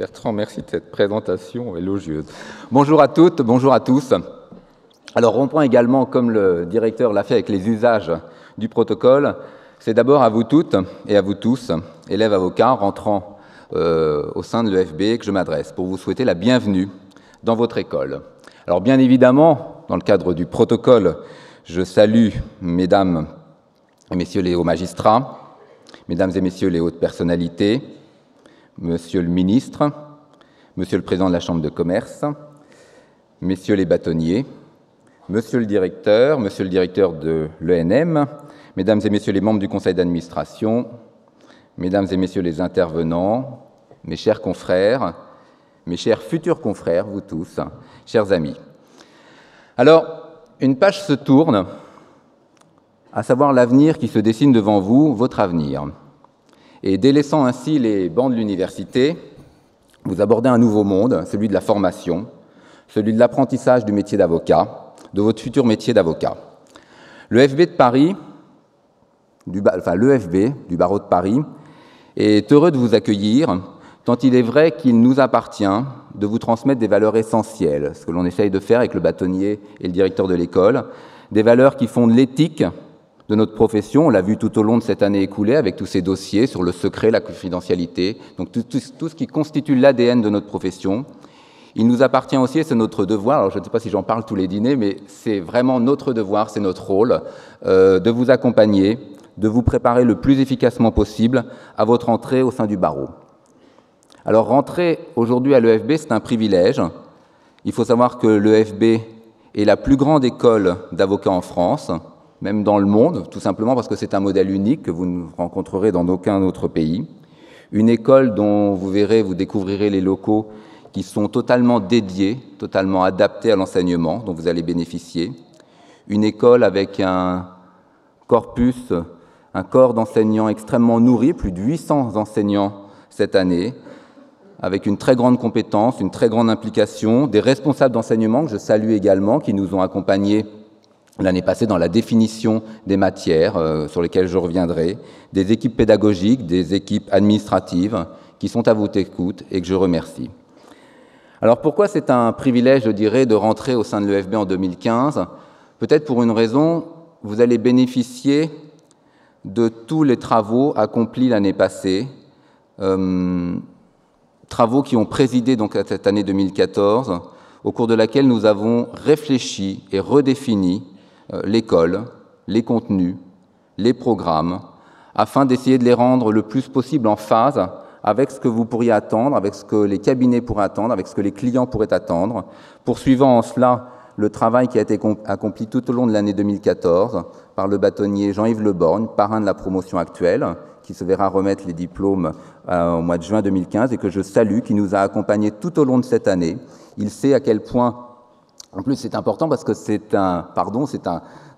Bertrand, merci de cette présentation élogieuse. Bonjour à toutes, bonjour à tous. Alors, on reprend également, comme le directeur l'a fait avec les usages du protocole, c'est d'abord à vous toutes et à vous tous, élèves avocats rentrant au sein de l'EFB, que je m'adresse pour vous souhaiter la bienvenue dans votre école. Alors, bien évidemment, dans le cadre du protocole, je salue mesdames et messieurs les hauts magistrats, mesdames et messieurs les hautes personnalités, monsieur le ministre, monsieur le président de la Chambre de commerce, messieurs les bâtonniers, monsieur le directeur de l'ENM, mesdames et messieurs les membres du conseil d'administration, mesdames et messieurs les intervenants, mes chers confrères, mes chers futurs confrères, vous tous, chers amis. Alors, une page se tourne, à savoir l'avenir qui se dessine devant vous, votre avenir. Et délaissant ainsi les bancs de l'université, vous abordez un nouveau monde, celui de la formation, celui de l'apprentissage du métier d'avocat, de votre futur métier d'avocat. L'EFB de Paris, l'EFB du barreau de Paris, est heureux de vous accueillir, tant il est vrai qu'il nous appartient de vous transmettre des valeurs essentielles, ce que l'on essaye de faire avec le bâtonnier et le directeur de l'école, des valeurs qui fondent l'éthique de notre profession. On l'a vu tout au long de cette année écoulée avec tous ces dossiers sur le secret, la confidentialité, donc tout ce qui constitue l'ADN de notre profession. Il nous appartient aussi, et c'est notre devoir, alors je ne sais pas si j'en parle tous les dîners, mais c'est vraiment notre devoir, c'est notre rôle, de vous accompagner, de vous préparer le plus efficacement possible à votre entrée au sein du barreau. Alors, rentrer aujourd'hui à l'EFB, c'est un privilège. Il faut savoir que l'EFB est la plus grande école d'avocats en France, même dans le monde, tout simplement parce que c'est un modèle unique que vous ne rencontrerez dans aucun autre pays. Une école dont vous verrez, vous découvrirez les locaux qui sont totalement dédiés, totalement adaptés à l'enseignement dont vous allez bénéficier. Une école avec un corpus, un corps d'enseignants extrêmement nourri, plus de 800 enseignants cette année, avec une très grande compétence, une très grande implication, des responsables d'enseignement que je salue également, qui nous ont accompagnés l'année passée dans la définition des matières sur lesquelles je reviendrai, des équipes pédagogiques, des équipes administratives qui sont à votre écoute et que je remercie. Alors pourquoi c'est un privilège, je dirais, de rentrer au sein de l'EFB en 2015 ? Peut-être pour une raison, vous allez bénéficier de tous les travaux accomplis l'année passée, travaux qui ont présidé donc à cette année 2014, au cours de laquelle nous avons réfléchi et redéfini l'école, les contenus, les programmes, afin d'essayer de les rendre le plus possible en phase avec ce que vous pourriez attendre, avec ce que les cabinets pourraient attendre, avec ce que les clients pourraient attendre, poursuivant en cela le travail qui a été accompli tout au long de l'année 2014 par le bâtonnier Jean-Yves Le Borgne, parrain de la promotion actuelle, qui se verra remettre les diplômes au mois de juin 2015 et que je salue, qui nous a accompagnés tout au long de cette année. Il sait à quel point, en plus c'est important parce que c'est un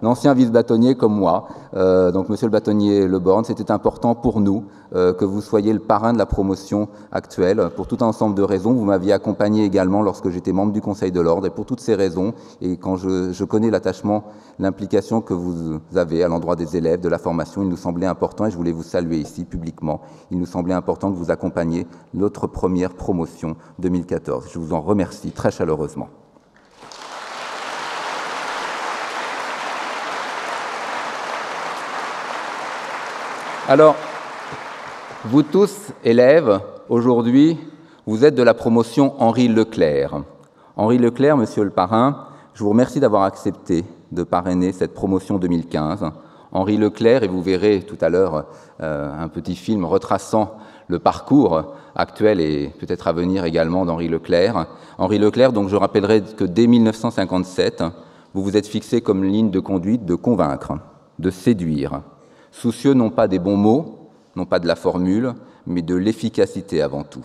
ancien vice-bâtonnier comme moi, donc monsieur le bâtonnier Le Borgne, c'était important pour nous que vous soyez le parrain de la promotion actuelle, pour tout un ensemble de raisons. Vous m'aviez accompagné également lorsque j'étais membre du Conseil de l'Ordre, et pour toutes ces raisons, et quand je connais l'attachement, l'implication que vous avez à l'endroit des élèves, de la formation, il nous semblait important, et je voulais vous saluer ici publiquement, il nous semblait important que vous accompagniez notre première promotion 2014. Je vous en remercie très chaleureusement. Alors, vous tous, élèves, aujourd'hui, vous êtes de la promotion Henri Leclerc. Henri Leclerc, monsieur le parrain, je vous remercie d'avoir accepté de parrainer cette promotion 2015. Henri Leclerc, et vous verrez tout à l'heure un petit film retraçant le parcours actuel et peut-être à venir également d'Henri Leclerc. Henri Leclerc, donc je rappellerai que dès 1957, vous vous êtes fixé comme ligne de conduite de convaincre, de séduire, soucieux non pas des bons mots, non pas de la formule, mais de l'efficacité avant tout.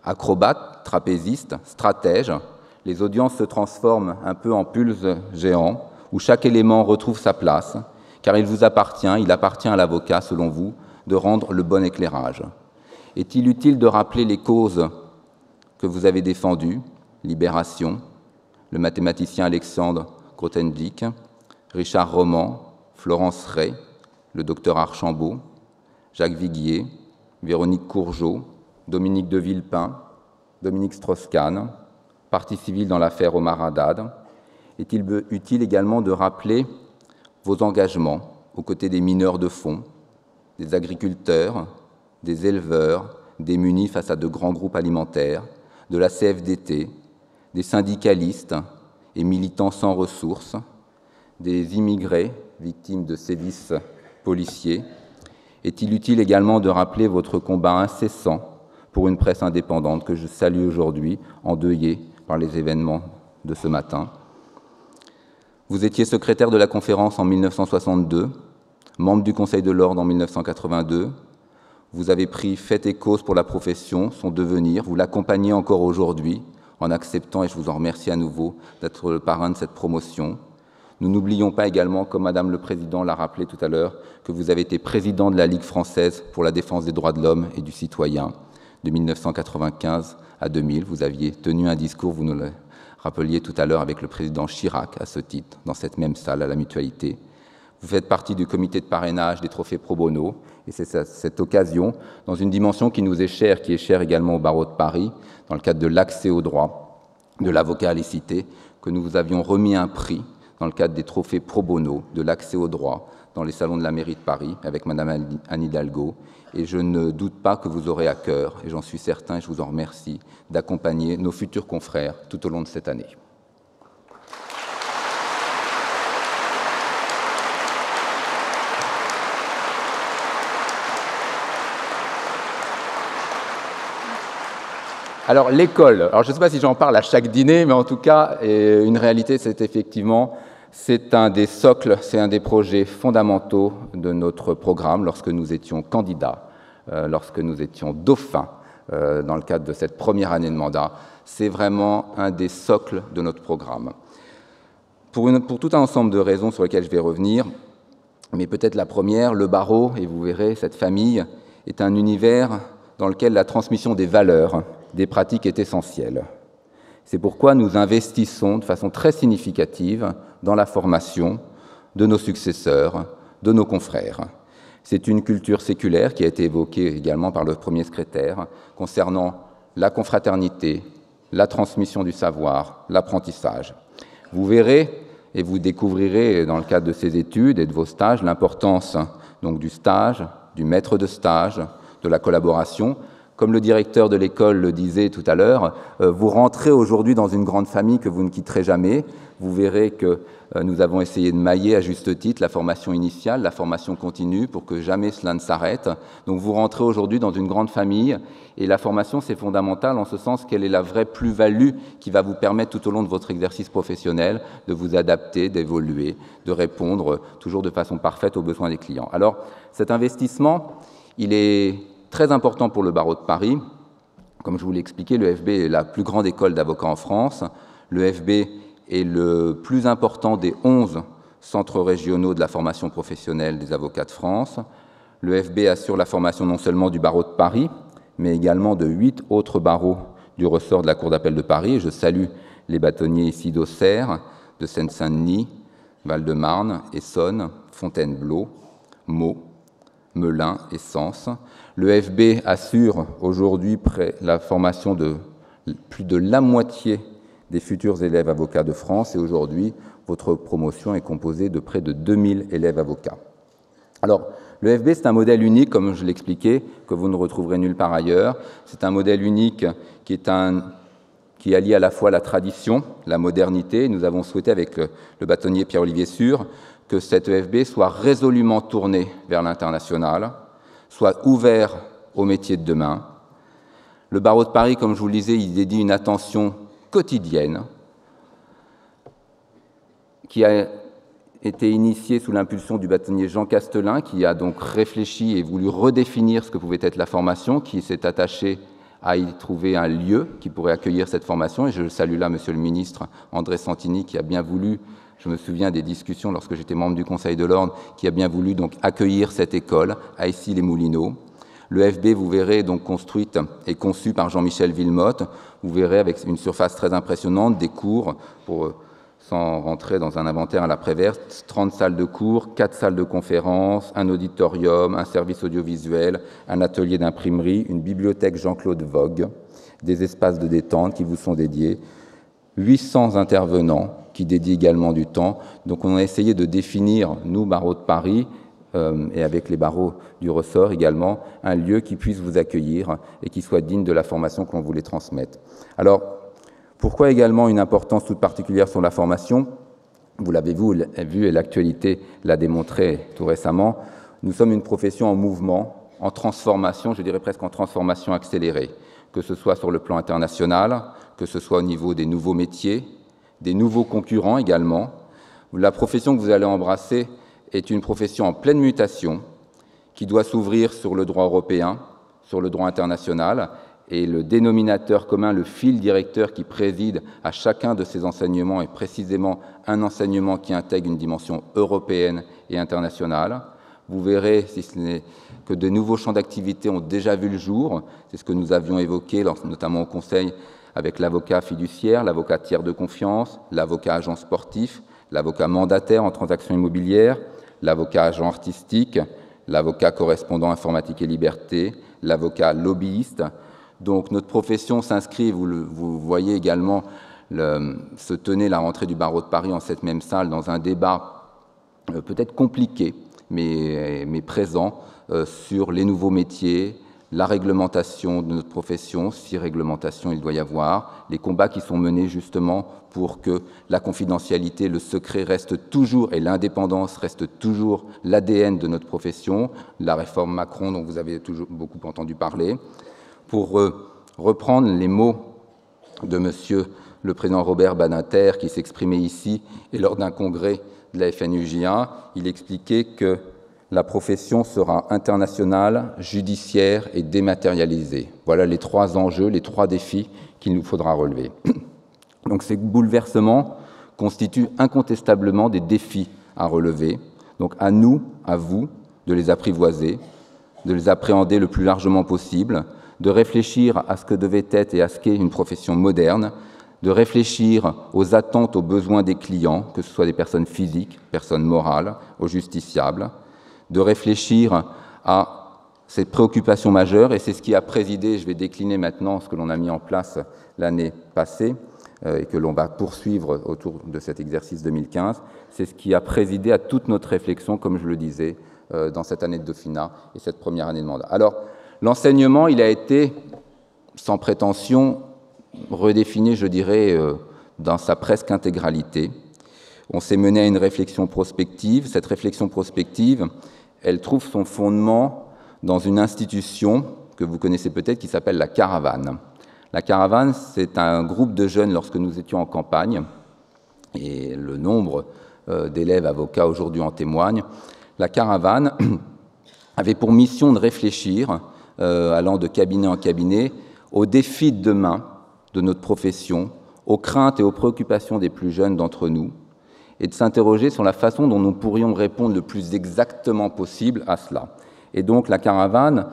Acrobate, trapéziste, stratège, les audiences se transforment un peu en pulses géants, où chaque élément retrouve sa place, car il vous appartient, il appartient à l'avocat, selon vous, de rendre le bon éclairage. Est-il utile de rappeler les causes que vous avez défendues ? Libération, le mathématicien Alexandre Grothendieck, Richard Roman, Florence Ray, le docteur Archambault, Jacques Viguier, Véronique Courgeot, Dominique de Villepin, Dominique Strauss-Kahn, partie civile dans l'affaire Omar Haddad, est-il utile également de rappeler vos engagements aux côtés des mineurs de fond, des agriculteurs, des éleveurs, démunis face à de grands groupes alimentaires, de la CFDT, des syndicalistes et militants sans ressources, des immigrés victimes de sévices policiers. Est-il utile également de rappeler votre combat incessant pour une presse indépendante que je salue aujourd'hui, endeuillée par les événements de ce matin? Vous étiez secrétaire de la conférence en 1962, membre du Conseil de l'Ordre en 1982. Vous avez pris fait et cause pour la profession, son devenir. Vous l'accompagnez encore aujourd'hui en acceptant, et je vous en remercie à nouveau, d'être le parrain de cette promotion. Nous n'oublions pas également, comme Madame le Président l'a rappelé tout à l'heure, que vous avez été président de la Ligue française pour la défense des droits de l'homme et du citoyen de 1995 à 2000. Vous aviez tenu un discours, vous nous le rappeliez tout à l'heure, avec le président Chirac à ce titre, dans cette même salle à la Mutualité. Vous faites partie du comité de parrainage des trophées pro bono, et c'est cette occasion, dans une dimension qui nous est chère, qui est chère également au barreau de Paris, dans le cadre de l'accès au droit, de l'avocat à licité, que nous vous avions remis un prix dans le cadre des trophées pro bono, de l'accès au droit, dans les salons de la mairie de Paris, avec Madame Anne Hidalgo. Et je ne doute pas que vous aurez à cœur, et j'en suis certain, et je vous en remercie, d'accompagner nos futurs confrères tout au long de cette année. Alors, l'école. Alors, je ne sais pas si j'en parle à chaque dîner, mais en tout cas, une réalité, c'est effectivement, c'est un des socles, c'est un des projets fondamentaux de notre programme lorsque nous étions candidats, lorsque nous étions dauphins dans le cadre de cette première année de mandat. C'est vraiment un des socles de notre programme. Pour tout un ensemble de raisons sur lesquelles je vais revenir, mais peut-être la première, le barreau, et vous verrez, cette famille, est un univers dans lequel la transmission des valeurs, des pratiques est essentielle. C'est pourquoi nous investissons de façon très significative dans la formation de nos successeurs, de nos confrères. C'est une culture séculaire qui a été évoquée également par le premier secrétaire concernant la confraternité, la transmission du savoir, l'apprentissage. Vous verrez et vous découvrirez dans le cadre de ces études et de vos stages l'importance donc du stage, du maître de stage, de la collaboration. Comme le directeur de l'école le disait tout à l'heure, vous rentrez aujourd'hui dans une grande famille que vous ne quitterez jamais. Vous verrez que nous avons essayé de mailler à juste titre la formation initiale, la formation continue, pour que jamais cela ne s'arrête. Donc vous rentrez aujourd'hui dans une grande famille, et la formation, c'est fondamental en ce sens qu'elle est la vraie plus-value qui va vous permettre tout au long de votre exercice professionnel de vous adapter, d'évoluer, de répondre toujours de façon parfaite aux besoins des clients. Alors cet investissement, il est très important pour le barreau de Paris. Comme je vous l'ai expliqué, le FB est la plus grande école d'avocats en France. Le FB est le plus important des 11 centres régionaux de la formation professionnelle des avocats de France. Le FB assure la formation non seulement du barreau de Paris, mais également de 8 autres barreaux du ressort de la Cour d'appel de Paris. Et je salue les bâtonniers ici d'Auxerre, de Seine-Saint-Denis, Val-de-Marne, Essonne, Fontainebleau, Meaux, Melun et Sens. Le FB assure aujourd'hui la formation de plus de la moitié des futurs élèves avocats de France, et aujourd'hui, votre promotion est composée de près de 2000 élèves avocats. Alors, le FB, c'est un modèle unique, comme je l'expliquais, que vous ne retrouverez nulle part ailleurs. C'est un modèle unique qui allie à la fois la tradition, la modernité. Nous avons souhaité, avec le bâtonnier Pierre-Olivier Sûr, que cette EFB soit résolument tournée vers l'international, soit ouvert aux métiers de demain. Le barreau de Paris, comme je vous le disais, y dédie une attention quotidienne qui a été initiée sous l'impulsion du bâtonnier Jean Castelin, qui a donc réfléchi et voulu redéfinir ce que pouvait être la formation, qui s'est attaché à y trouver un lieu qui pourrait accueillir cette formation. Et je salue là, Monsieur le ministre André Santini, qui a bien voulu, je me souviens des discussions lorsque j'étais membre du Conseil de l'Ordre, qui a bien voulu donc accueillir cette école à Issy-les-Moulineaux. Le FB, vous verrez, donc construite et conçue par Jean-Michel Villemotte. Vous verrez avec une surface très impressionnante, des cours, sans rentrer dans un inventaire à la Prévert, 30 salles de cours, 4 salles de conférences, un auditorium, un service audiovisuel, un atelier d'imprimerie, une bibliothèque Jean-Claude Vogue, des espaces de détente qui vous sont dédiés, 800 intervenants qui dédient également du temps. Donc on a essayé de définir, nous, barreaux de Paris, et avec les barreaux du ressort également, un lieu qui puisse vous accueillir et qui soit digne de la formation que l'on voulait transmettre. Alors, pourquoi également une importance toute particulière sur la formation? Vous l'avez vu et l'actualité l'a démontré tout récemment, nous sommes une profession en mouvement, en transformation, je dirais presque en transformation accélérée, que ce soit sur le plan international, que ce soit au niveau des nouveaux métiers, des nouveaux concurrents également. La profession que vous allez embrasser est une profession en pleine mutation qui doit s'ouvrir sur le droit européen, sur le droit international, et le dénominateur commun, le fil directeur qui préside à chacun de ces enseignements est précisément un enseignement qui intègre une dimension européenne et internationale. Vous verrez, si ce n'est que de nouveaux champs d'activité ont déjà vu le jour, c'est ce que nous avions évoqué, notamment au Conseil, avec l'avocat fiduciaire, l'avocat tiers de confiance, l'avocat agent sportif, l'avocat mandataire en transactions immobilières, l'avocat agent artistique, l'avocat correspondant informatique et liberté, l'avocat lobbyiste. Donc notre profession s'inscrit, vous voyez également, se tenait la rentrée du barreau de Paris en cette même salle dans un débat peut-être compliqué, mais présent, sur les nouveaux métiers, la réglementation de notre profession, si réglementation il doit y avoir, les combats qui sont menés justement pour que la confidentialité, le secret reste toujours, et l'indépendance reste toujours l'ADN de notre profession, la réforme Macron dont vous avez toujours beaucoup entendu parler. Pour reprendre les mots de Monsieur le Président Robert Badinter qui s'exprimait ici et lors d'un congrès de la FNUJA, il expliquait que la profession sera internationale, judiciaire et dématérialisée. Voilà les trois enjeux, les trois défis qu'il nous faudra relever. Donc ces bouleversements constituent incontestablement des défis à relever. Donc à nous, à vous, de les apprivoiser, de les appréhender le plus largement possible, de réfléchir à ce que devait être et à ce qu'est une profession moderne, de réfléchir aux attentes, aux besoins des clients, que ce soit des personnes physiques, personnes morales, aux justiciables, de réfléchir à ces préoccupations majeures, et c'est ce qui a présidé, je vais décliner maintenant ce que l'on a mis en place l'année passée, et que l'on va poursuivre autour de cet exercice 2015, c'est ce qui a présidé à toute notre réflexion, comme je le disais, dans cette année de Dauphinat et cette première année de mandat. Alors, l'enseignement, il a été, sans prétention, redéfini, je dirais, dans sa presque intégralité. On s'est mené à une réflexion prospective. Cette réflexion prospective, elle trouve son fondement dans une institution que vous connaissez peut-être qui s'appelle la Caravane. La Caravane, c'est un groupe de jeunes lorsque nous étions en campagne, et le nombre d'élèves avocats aujourd'hui en témoigne. La Caravane avait pour mission de réfléchir, allant de cabinet en cabinet, aux défis de demain de notre profession, aux craintes et aux préoccupations des plus jeunes d'entre nous, et de s'interroger sur la façon dont nous pourrions répondre le plus exactement possible à cela. Et donc la Caravane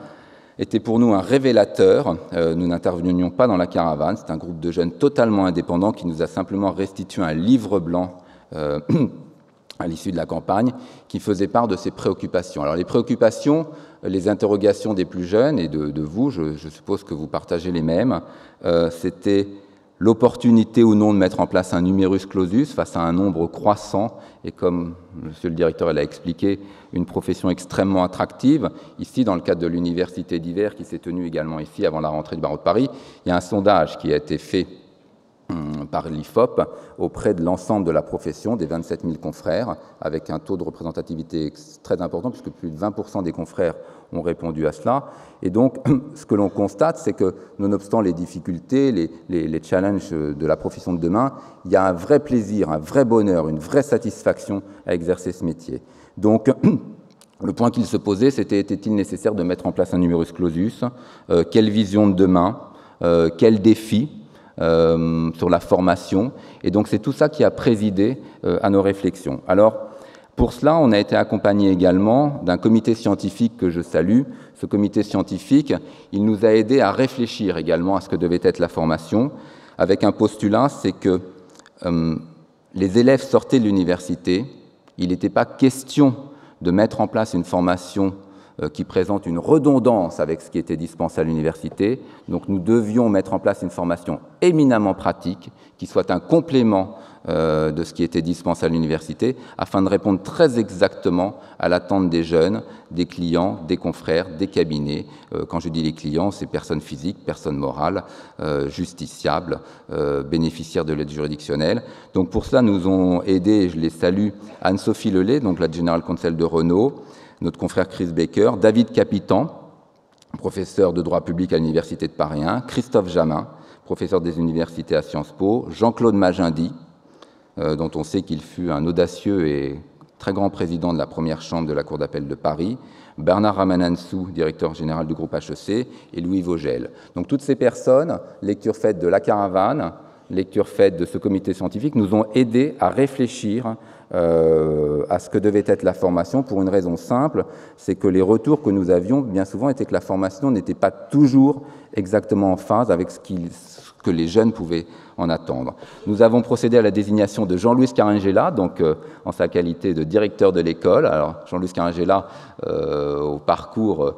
était pour nous un révélateur. Nous n'intervenions pas dans la Caravane, c'est un groupe de jeunes totalement indépendants qui nous a simplement restitué un livre blanc à l'issue de la campagne, qui faisait part de ses préoccupations. Alors les préoccupations, les interrogations des plus jeunes, et de vous, je suppose que vous partagez les mêmes, c'était l'opportunité ou non de mettre en place un numerus clausus face à un nombre croissant, et comme monsieur le directeur l'a expliqué, une profession extrêmement attractive. Ici, dans le cadre de l'université d'hiver, qui s'est tenue également ici avant la rentrée du barreau de Paris, il y a un sondage qui a été fait par l'IFOP auprès de l'ensemble de la profession, des 27 000 confrères, avec un taux de représentativité très important, puisque plus de 20% des confrères ont répondu à cela. Et donc, ce que l'on constate, c'est que, nonobstant les difficultés, les challenges de la profession de demain, il y a un vrai plaisir, un vrai bonheur, une vraie satisfaction à exercer ce métier. Donc, le point qu'il se posait, c'était était-il nécessaire de mettre en place un numerus clausus? Quelle vision de demain? Quel défi sur la formation? Et donc, c'est tout ça qui a présidé à nos réflexions. Alors, pour cela, on a été accompagné également d'un comité scientifique que je salue. Ce comité scientifique, il nous a aidés à réfléchir également à ce que devait être la formation, avec un postulat, c'est que les élèves sortaient de l'université, il n'était pas question de mettre en place une formation qui présente une redondance avec ce qui était dispensé à l'université. Donc nous devions mettre en place une formation éminemment pratique, qui soit un complément de ce qui était dispensé à l'université, afin de répondre très exactement à l'attente des jeunes, des clients, des confrères, des cabinets. Quand je dis les clients, c'est personnes physiques, personnes morales, justiciables, bénéficiaires de l'aide juridictionnelle. Donc pour cela, nous ont aidé, je les salue, Anne-Sophie Lelay, donc la General Counsel de Renault, notre confrère Chris Baker, David Capitan, professeur de droit public à l'Université de Paris 1, Christophe Jamin, professeur des universités à Sciences Po, Jean-Claude Magendie, dont on sait qu'il fut un audacieux et très grand président de la première chambre de la Cour d'appel de Paris, Bernard Ramanansou, directeur général du groupe HEC, et Louis Vogel. Donc toutes ces personnes, lecture faite de La Caravane, lecture faite de ce comité scientifique, nous ont aidés à réfléchir à ce que devait être la formation, pour une raison simple, c'est que les retours que nous avions bien souvent étaient que la formation n'était pas toujours exactement en phase avec ce que les jeunes pouvaient en attendre. Nous avons procédé à la désignation de Jean-Louis Caringella, donc en sa qualité de directeur de l'école. Alors Jean-Louis Caringella, au parcours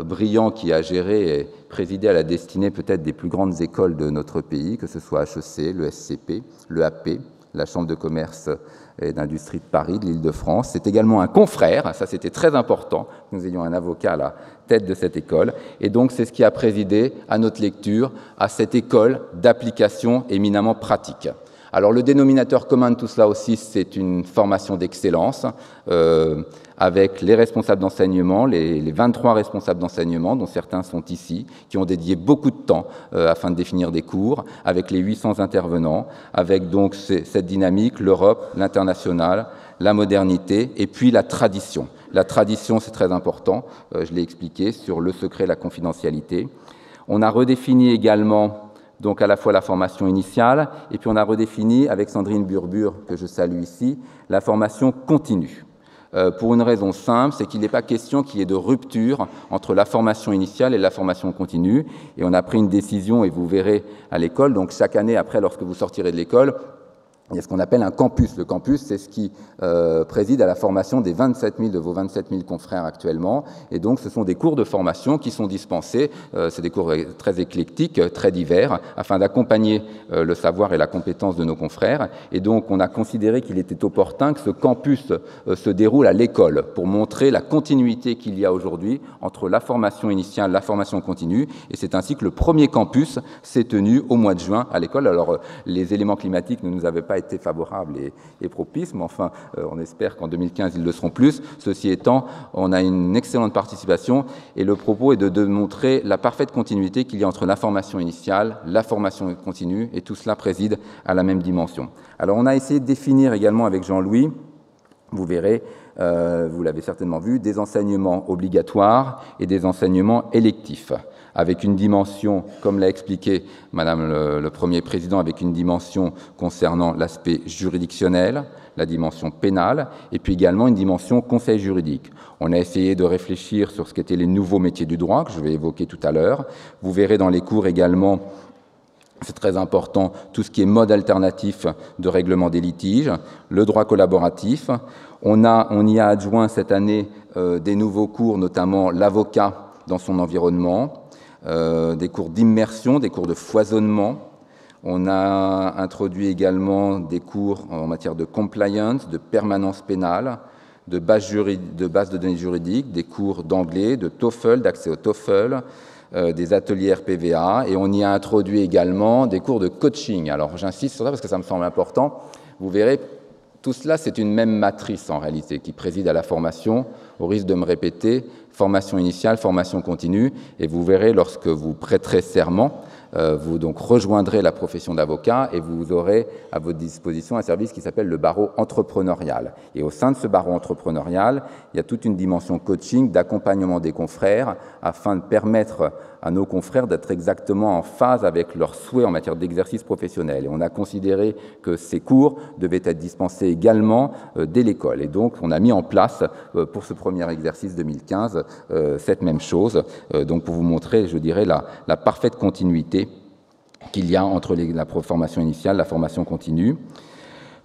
brillant, qui a géré et présidé à la destinée peut-être des plus grandes écoles de notre pays, que ce soit HEC, le SCP, le AP, la Chambre de commerce et d'industrie de Paris, de l'Île-de-France. C'est également un confrère, ça c'était très important, que nous ayons un avocat à la tête de cette école, et donc c'est ce qui a présidé à notre lecture, à cette école d'application éminemment pratique. Alors le dénominateur commun de tout cela aussi, c'est une formation d'excellence, avec les responsables d'enseignement, les 23 responsables d'enseignement, dont certains sont ici, qui ont dédié beaucoup de temps afin de définir des cours, avec les 800 intervenants, avec donc cette dynamique, l'Europe, l'international, la modernité, et puis la tradition. La tradition, c'est très important, je l'ai expliqué, sur le secret, la confidentialité. On a redéfini également donc à la fois la formation initiale, et puis on a redéfini, avec Sandrine Burbure, que je salue ici, la formation continue. Pour une raison simple, c'est qu'il n'est pas question qu'il y ait de rupture entre la formation initiale et la formation continue. Et on a pris une décision, et vous verrez à l'école, donc chaque année après, lorsque vous sortirez de l'école, il y a ce qu'on appelle un campus. Le campus, c'est ce qui préside à la formation des 27 000 de vos 27 000 confrères actuellement. Et donc, ce sont des cours de formation qui sont dispensés. C'est des cours très éclectiques, très divers, afin d'accompagner le savoir et la compétence de nos confrères. Et donc, on a considéré qu'il était opportun que ce campus se déroule à l'école pour montrer la continuité qu'il y a aujourd'hui entre la formation initiale et la formation continue. Et c'est ainsi que le premier campus s'est tenu au mois de juin à l'école. Alors, les éléments climatiques ne nous avaient pas été favorables et propices, mais enfin, on espère qu'en 2015, ils le seront plus. Ceci étant, on a une excellente participation, et le propos est de démontrer la parfaite continuité qu'il y a entre la formation initiale, la formation continue, et tout cela préside à la même dimension. Alors, on a essayé de définir également avec Jean-Louis, vous verrez, vous l'avez certainement vu, des enseignements obligatoires et des enseignements électifs, avec une dimension, comme l'a expliqué Madame le Premier Président, avec une dimension concernant l'aspect juridictionnel, la dimension pénale, et puis également une dimension conseil juridique. On a essayé de réfléchir sur ce qu'étaient les nouveaux métiers du droit, que je vais évoquer tout à l'heure. Vous verrez dans les cours également, c'est très important, tout ce qui est mode alternatif de règlement des litiges, le droit collaboratif. On y a adjoint cette année des nouveaux cours, notamment l'avocat dans son environnement, des cours d'immersion, des cours de foisonnement. On a introduit également des cours en matière de compliance, de permanence pénale, de base de données juridiques, des cours d'anglais, de TOEFL, d'accès au TOEFL, des ateliers RPVA, et on y a introduit également des cours de coaching. Alors j'insiste sur ça parce que ça me semble important. Vous verrez, tout cela, c'est une même matrice en réalité qui préside à la formation, au risque de me répéter, formation initiale, formation continue, et vous verrez lorsque vous prêterez serment, vous donc rejoindrez la profession d'avocat et vous aurez à votre disposition un service qui s'appelle le barreau entrepreneurial. Et au sein de ce barreau entrepreneurial, il y a toute une dimension coaching, d'accompagnement des confrères, afin de permettre à nos confrères d'être exactement en phase avec leurs souhaits en matière d'exercice professionnel. Et on a considéré que ces cours devaient être dispensés également dès l'école. Et donc, on a mis en place, pour ce premier exercice 2015, cette même chose, donc pour vous montrer, je dirais, la parfaite continuité qu'il y a entre la formation initiale et la formation continue.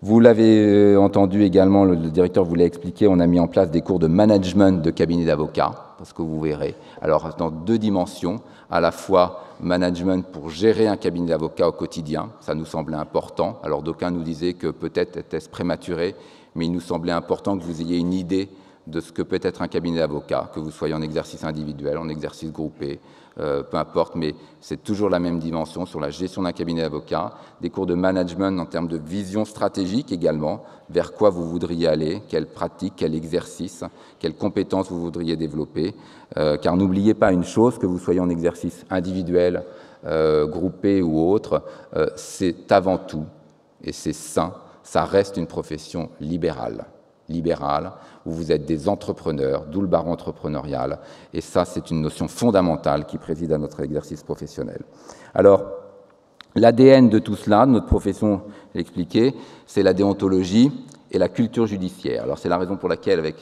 Vous l'avez entendu également, le directeur vous l'a expliqué, on a mis en place des cours de management de cabinet d'avocats, parce que vous verrez, alors dans 2 dimensions, à la fois management pour gérer un cabinet d'avocats au quotidien, ça nous semblait important, alors d'aucuns nous disaient que peut-être était-ce prématuré, mais il nous semblait important que vous ayez une idée de ce que peut être un cabinet d'avocats, que vous soyez en exercice individuel, en exercice groupé, peu importe, mais c'est toujours la même dimension sur la gestion d'un cabinet d'avocats, des cours de management en termes de vision stratégique également, vers quoi vous voudriez aller, quelle pratique, quel exercice, quelles compétences vous voudriez développer, car n'oubliez pas une chose, que vous soyez en exercice individuel, groupé ou autre, c'est avant tout, et c'est sain, ça reste une profession libérale, où vous êtes des entrepreneurs, d'où le barreau entrepreneurial, et ça, c'est une notion fondamentale qui préside à notre exercice professionnel. Alors, l'ADN de tout cela, de notre profession, l'expliquer, c'est la déontologie et la culture judiciaire. Alors, c'est la raison pour laquelle, avec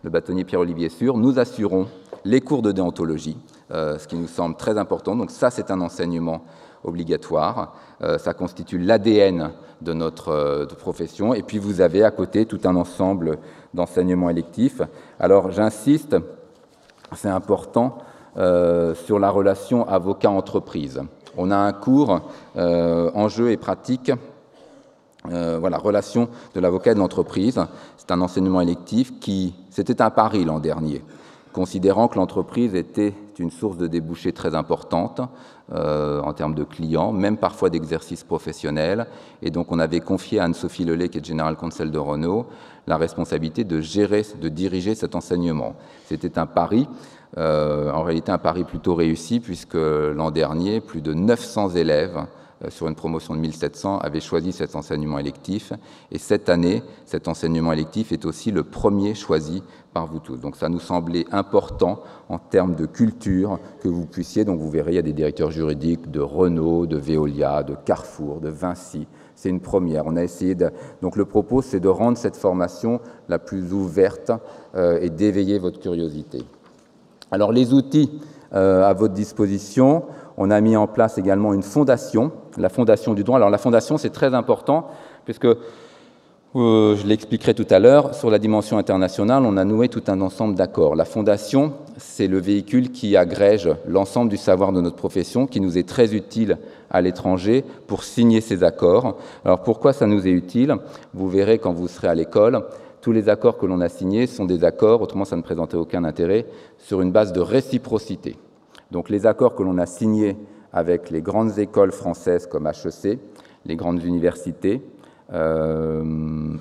le bâtonnier Pierre-Olivier Sûr, nous assurons les cours de déontologie, ce qui nous semble très important. Donc ça, c'est un enseignement obligatoire. Ça constitue l'ADN de notre profession. Et puis, vous avez à côté tout un ensemble d'enseignements électifs. Alors, j'insiste, c'est important, sur la relation avocat-entreprise. On a un cours enjeux et pratiques, voilà, relation de l'avocat et de l'entreprise. C'est un enseignement électif c'était un pari l'an dernier, considérant que l'entreprise était une source de débouchés très importante en termes de clients, même parfois d'exercices professionnels. Et donc, on avait confié à Anne-Sophie Lelay, qui est General Counsel de Renault, la responsabilité de diriger cet enseignement. C'était un pari, en réalité un pari plutôt réussi, puisque l'an dernier, plus de 900 élèves sur une promotion de 1700 avaient choisi cet enseignement électif. Et cette année, cet enseignement électif est aussi le premier choisi par vous tous. Donc ça nous semblait important en termes de culture que vous puissiez, donc vous verrez, il y a des directeurs juridiques de Renault, de Veolia, de Carrefour, de Vinci. C'est une première. On a essayé donc le propos, c'est de rendre cette formation la plus ouverte et d'éveiller votre curiosité. Alors les outils à votre disposition, on a mis en place également une fondation, la Fondation du droit. Alors la fondation, c'est très important, puisque, je l'expliquerai tout à l'heure, sur la dimension internationale, on a noué tout un ensemble d'accords. La fondation, c'est le véhicule qui agrège l'ensemble du savoir de notre profession, qui nous est très utile à l'étranger pour signer ces accords. Alors pourquoi ça nous est utile? Vous verrez quand vous serez à l'école, tous les accords que l'on a signés sont des accords, autrement ça ne présentait aucun intérêt, sur une base de réciprocité. Donc les accords que l'on a signés avec les grandes écoles françaises comme HEC, les grandes universités,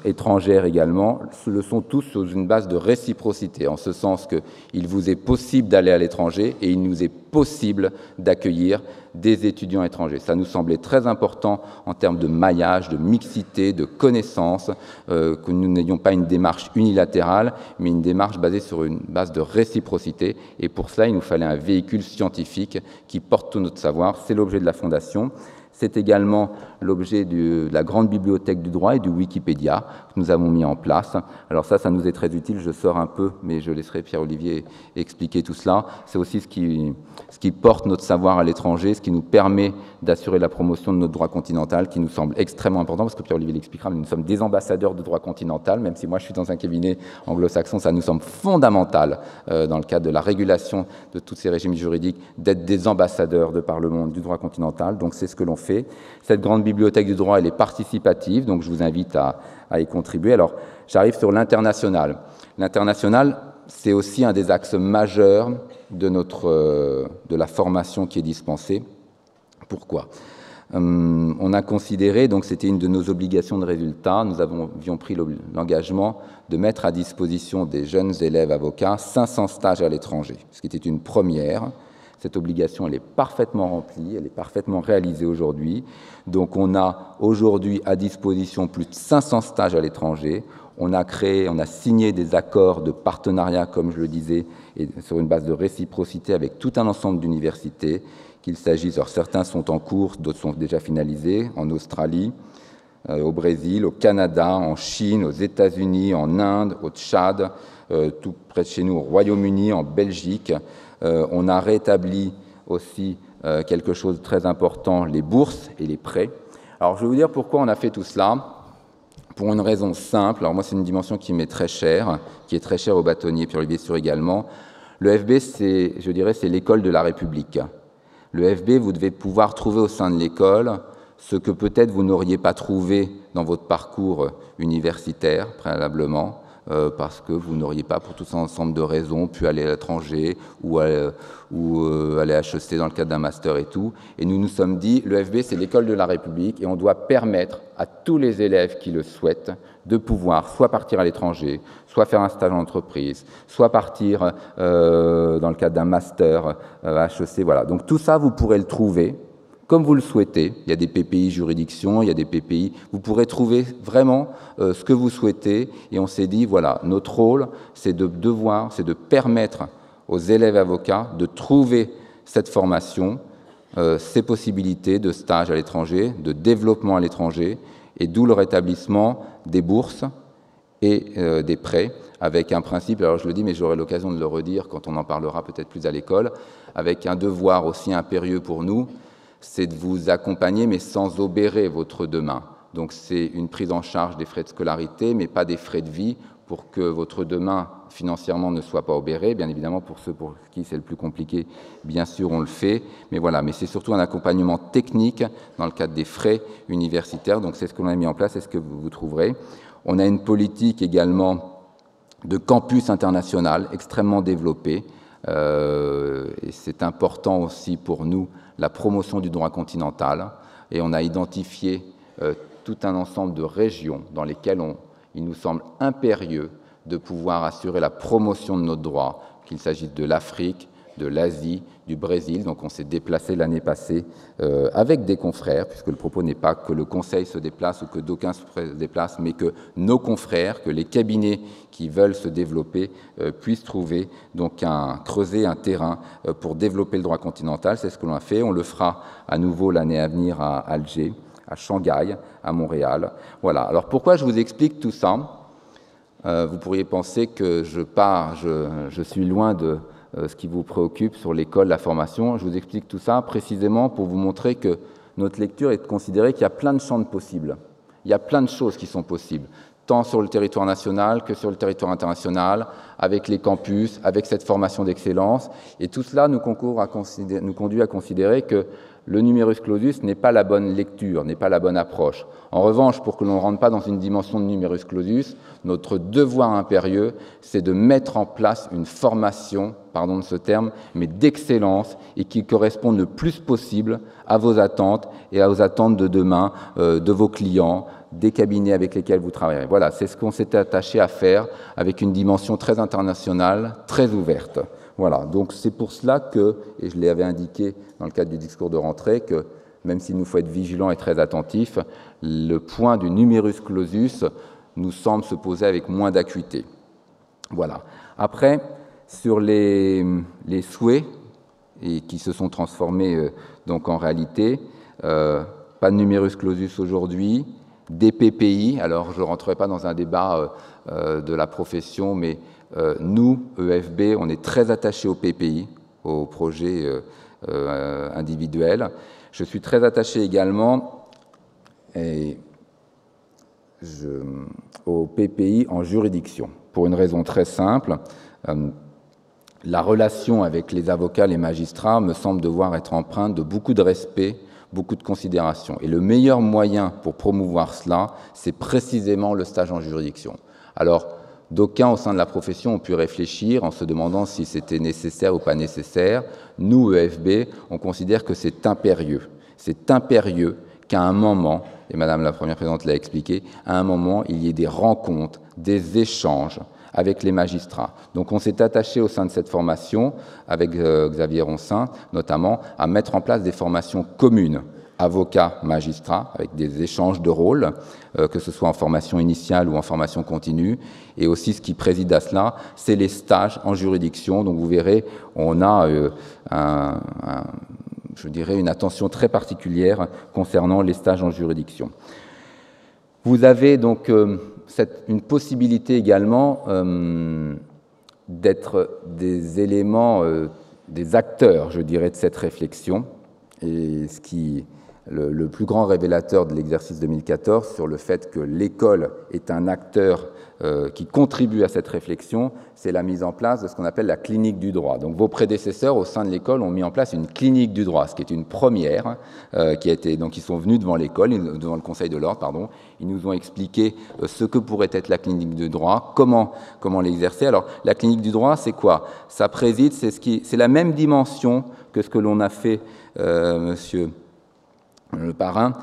étrangères également, le sont tous sous une base de réciprocité, en ce sens qu'il vous est possible d'aller à l'étranger et il nous est possible d'accueillir des étudiants étrangers. Ça nous semblait très important en termes de maillage, de mixité, de connaissances, que nous n'ayons pas une démarche unilatérale, mais une démarche basée sur une base de réciprocité. Et pour cela, il nous fallait un véhicule scientifique qui porte tout notre savoir. C'est l'objet de la Fondation. C'est également l'objet de la grande bibliothèque du droit et du Wikipédia que nous avons mis en place. Alors ça nous est très utile. Je sors un peu, mais je laisserai Pierre-Olivier expliquer tout cela. C'est aussi ce qui porte notre savoir à l'étranger, ce qui nous permet d'assurer la promotion de notre droit continental, qui nous semble extrêmement important, parce que Pierre-Olivier l'expliquera, mais nous sommes des ambassadeurs de droit continental, même si moi je suis dans un cabinet anglo-saxon, ça nous semble fondamental, dans le cadre de la régulation de tous ces régimes juridiques, d'être des ambassadeurs de par le monde du droit continental. Donc c'est ce que l'on fait. Cette grande bibliothèque du droit, elle est participative, donc je vous invite à y contribuer. Alors, j'arrive sur l'international. L'international, c'est aussi un des axes majeurs de la formation qui est dispensée. Pourquoi? On a considéré, donc c'était une de nos obligations de résultat, nous avions pris l'engagement de mettre à disposition des jeunes élèves avocats 500 stages à l'étranger, ce qui était une première. Cette obligation, elle est parfaitement remplie, elle est parfaitement réalisée aujourd'hui. Donc on a aujourd'hui à disposition plus de 500 stages à l'étranger. On a signé des accords de partenariat, comme je le disais, et sur une base de réciprocité avec tout un ensemble d'universités, qu'il s'agisse, alors certains sont en cours, d'autres sont déjà finalisés, en Australie, au Brésil, au Canada, en Chine, aux États-Unis, en Inde, au Tchad, tout près de chez nous, au Royaume-Uni, en Belgique. On a rétabli aussi quelque chose de très important, les bourses et les prêts. Alors je vais vous dire pourquoi on a fait tout cela. pour une raison simple. Alors moi, c'est une dimension qui m'est très chère, qui est très chère aux bâtonniers, Pierre-Olivier Sûr également. Le FB, je dirais, c'est l'école de la République. Le FB, vous devez pouvoir trouver au sein de l'école ce que peut-être vous n'auriez pas trouvé dans votre parcours universitaire préalablement, parce que vous n'auriez pas, pour tout un ensemble de raisons, pu aller à l'étranger ou aller à HEC dans le cadre d'un master et tout. Et nous nous sommes dit, le FB, c'est l'école de la République, et on doit permettre à tous les élèves qui le souhaitent de pouvoir soit partir à l'étranger, soit faire un stage en entreprise, soit partir dans le cadre d'un master à HEC. Voilà. Donc tout ça, vous pourrez le trouver comme vous le souhaitez. Il y a des PPI juridiction, il y a des PPI. Vous pourrez trouver vraiment ce que vous souhaitez. Et on s'est dit, voilà, notre rôle, c'est de permettre aux élèves avocats de trouver cette formation, ces possibilités de stage à l'étranger, de développement à l'étranger, et d'où le rétablissement des bourses et des prêts, avec un principe, alors je le dis, mais j'aurai l'occasion de le redire quand on en parlera peut-être plus à l'école, avec un devoir aussi impérieux pour nous, c'est de vous accompagner, mais sans obérer votre demain. Donc c'est une prise en charge des frais de scolarité, mais pas des frais de vie, pour que votre demain financièrement ne soit pas obéré. Bien évidemment, pour ceux pour qui c'est le plus compliqué, bien sûr, on le fait. Mais voilà, mais c'est surtout un accompagnement technique dans le cadre des frais universitaires. Donc c'est ce qu'on a mis en place, c'est ce que vous trouverez. On a une politique également de campus international extrêmement développée. Et c'est important aussi pour nous, la promotion du droit continental. Et on a identifié tout un ensemble de régions dans lesquelles il nous semble impérieux de pouvoir assurer la promotion de notre droit, qu'il s'agisse de l'Afrique, de l'Asie, du Brésil. Donc on s'est déplacé l'année passée avec des confrères, puisque le propos n'est pas que le Conseil se déplace ou que d'aucuns se déplacent, mais que nos confrères, que les cabinets qui veulent se développer puissent trouver donc creuser un terrain pour développer le droit continental. C'est ce que l'on a fait. On le fera à nouveau l'année à venir à Alger, à Shanghai, à Montréal. Voilà. Alors pourquoi je vous explique tout ça? Vous pourriez penser que je suis loin de ce qui vous préoccupe sur l'école, la formation. Je vous explique tout ça précisément pour vous montrer que notre lecture est de considérer qu'il y a plein de champs possibles. Il y a plein de choses qui sont possibles, tant sur le territoire national que sur le territoire international, avec les campus, avec cette formation d'excellence. Et tout cela nous conduit à considérer que le numerus clausus n'est pas la bonne lecture, n'est pas la bonne approche. En revanche, pour que l'on ne rentre pas dans une dimension de numerus clausus, notre devoir impérieux, c'est de mettre en place une formation, pardon de ce terme, mais d'excellence et qui corresponde le plus possible à vos attentes et aux attentes de demain, de vos clients, des cabinets avec lesquels vous travaillerez. Voilà, c'est ce qu'on s'était attaché à faire avec une dimension très internationale, très ouverte. Voilà, donc c'est pour cela que, et je l'avais indiqué dans le cadre du discours de rentrée, que même s'il nous faut être vigilant et très attentif, le point du numerus clausus nous semble se poser avec moins d'acuité. Voilà. Après, sur les souhaits, et qui se sont transformés donc en réalité, pas de numerus clausus aujourd'hui, des PPI, alors je ne rentrerai pas dans un débat de la profession, mais nous, EFB, on est très attachés aux PPI, aux projets individuels. Je suis très attaché également aux PPI en juridiction, pour une raison très simple. La relation avec les avocats, les magistrats, me semble devoir être empreinte de beaucoup de respect, beaucoup de considération. Et le meilleur moyen pour promouvoir cela, c'est précisément le stage en juridiction. Alors, d'aucuns au sein de la profession ont pu réfléchir en se demandant si c'était nécessaire ou pas nécessaire. Nous, EFB, on considère que c'est impérieux. C'est impérieux qu'à un moment, et Madame la Première Présidente l'a expliqué, à un moment, il y ait des rencontres, des échanges avec les magistrats. Donc on s'est attaché au sein de cette formation, avec Xavier Ronsin notamment, à mettre en place des formations communes, avocats, magistrats, avec des échanges de rôles, que ce soit en formation initiale ou en formation continue. Et aussi ce qui préside à cela, c'est les stages en juridiction. Donc vous verrez, on a je dirais une attention très particulière concernant les stages en juridiction. Vous avez donc une possibilité également d'être des éléments, des acteurs, je dirais, de cette réflexion, et ce qui le plus grand révélateur de l'exercice 2014 sur le fait que l'école est un acteur qui contribue à cette réflexion, c'est la mise en place de ce qu'on appelle la clinique du droit. Donc vos prédécesseurs au sein de l'école ont mis en place une clinique du droit, ce qui est une première, donc ils sont venus devant l'école, devant le Conseil de l'ordre, pardon, ils nous ont expliqué ce que pourrait être la clinique du droit, comment l'exercer. Alors la clinique du droit, c'est quoi? Ça préside, c'est la même dimension que ce que l'on a fait, monsieur le parrain,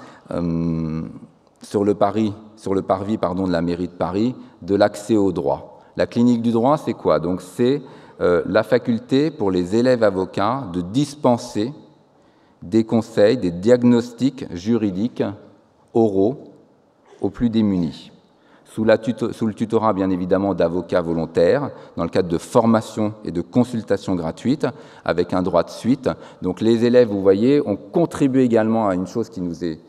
sur le parvis de la mairie de Paris, de l'accès au droit. La clinique du droit, c'est quoi? Donc c'est la faculté pour les élèves avocats de dispenser des conseils, des diagnostics juridiques oraux aux plus démunis, sous le tutorat bien évidemment d'avocats volontaires, dans le cadre de formation et de consultations gratuites, avec un droit de suite. Donc les élèves, vous voyez, ont contribué également à une chose qui nous est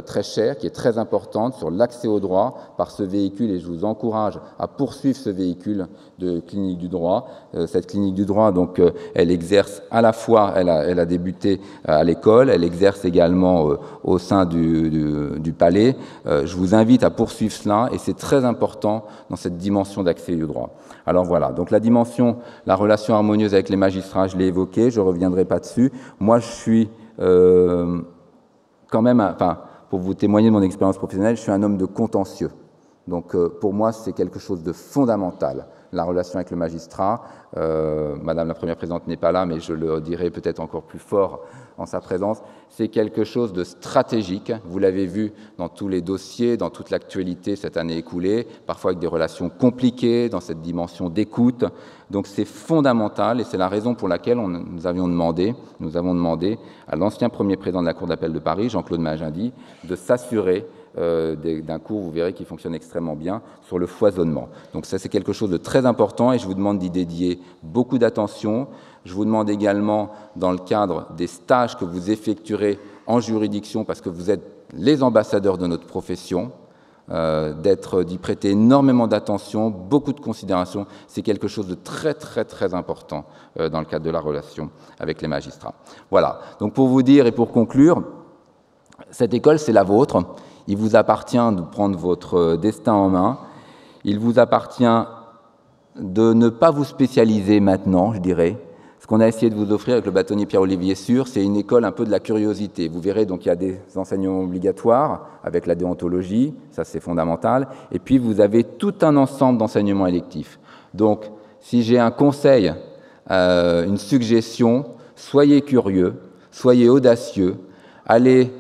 très chère, qui est très importante, sur l'accès au droit par ce véhicule, et je vous encourage à poursuivre ce véhicule de clinique du droit. Cette clinique du droit, donc, elle exerce à la fois, elle a débuté à l'école, elle exerce également au sein du palais. Je vous invite à poursuivre cela, et c'est très important dans cette dimension d'accès au droit. Alors voilà, donc la dimension, la relation harmonieuse avec les magistrats, je l'ai évoqué, je ne reviendrai pas dessus. Moi, je suis quand même, pour vous témoigner de mon expérience professionnelle, je suis un homme de contentieux. Donc pour moi, c'est quelque chose de fondamental, la relation avec le magistrat. Madame la Première Présidente n'est pas là, mais je le dirai peut-être encore plus fort en sa présence. C'est quelque chose de stratégique. Vous l'avez vu dans tous les dossiers, dans toute l'actualité cette année écoulée, parfois avec des relations compliquées, dans cette dimension d'écoute. Donc c'est fondamental, et c'est la raison pour laquelle nous avons demandé à l'ancien premier président de la Cour d'appel de Paris, Jean-Claude Magendie, de s'assurer d'un cours, vous verrez, qui fonctionne extrêmement bien, sur le foisonnement. Donc ça, c'est quelque chose de très important, et je vous demande d'y dédier beaucoup d'attention. Je vous demande également, dans le cadre des stages que vous effectuerez en juridiction, parce que vous êtes les ambassadeurs de notre profession, d'y prêter énormément d'attention, beaucoup de considération. C'est quelque chose de très, très, très important dans le cadre de la relation avec les magistrats. Voilà. Donc pour vous dire et pour conclure, cette école, c'est la vôtre. Il vous appartient de prendre votre destin en main. Il vous appartient de ne pas vous spécialiser maintenant, je dirais. Ce qu'on a essayé de vous offrir avec le bâtonnier Pierre-Olivier Sûr, c'est une école un peu de la curiosité. Vous verrez, donc il y a des enseignements obligatoires avec la déontologie, ça c'est fondamental. Et puis vous avez tout un ensemble d'enseignements électifs. Donc si j'ai un conseil, une suggestion, soyez curieux, soyez audacieux, allez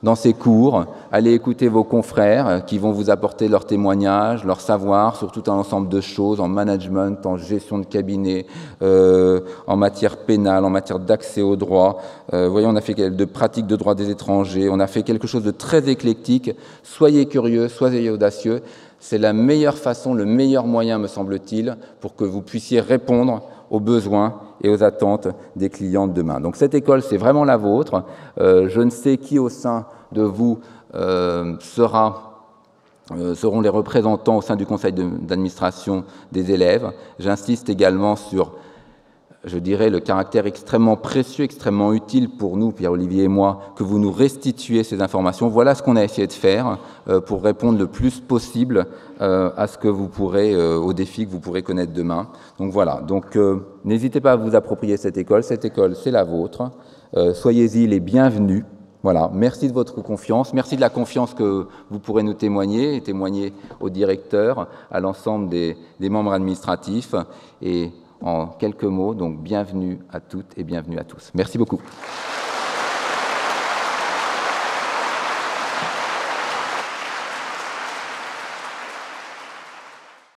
dans ces cours, allez écouter vos confrères qui vont vous apporter leur témoignage, leur savoir sur tout un ensemble de choses, en management, en gestion de cabinet, en matière pénale, en matière d'accès au droit. Vous voyez, on a fait de pratiques de droit des étrangers, on a fait quelque chose de très éclectique. Soyez curieux, soyez audacieux. C'est la meilleure façon, le meilleur moyen, me semble-t-il, pour que vous puissiez répondre aux besoins et aux attentes des clients de demain. Donc cette école, c'est vraiment la vôtre. Je ne sais qui au sein de vous seront les représentants au sein du conseil d'administration des élèves. J'insiste également sur, je dirais, le caractère extrêmement précieux, extrêmement utile pour nous, Pierre-Olivier et moi, que vous nous restituiez ces informations. Voilà ce qu'on a essayé de faire pour répondre le plus possible à ce que vous pourrez, aux défis que vous pourrez connaître demain. Donc voilà, donc n'hésitez pas à vous approprier cette école, c'est la vôtre. Soyez-y les bienvenus. Voilà, merci de votre confiance, merci de la confiance que vous pourrez nous témoigner, et témoigner au directeur, à l'ensemble des membres administratifs, et en quelques mots, donc bienvenue à toutes et bienvenue à tous. Merci beaucoup.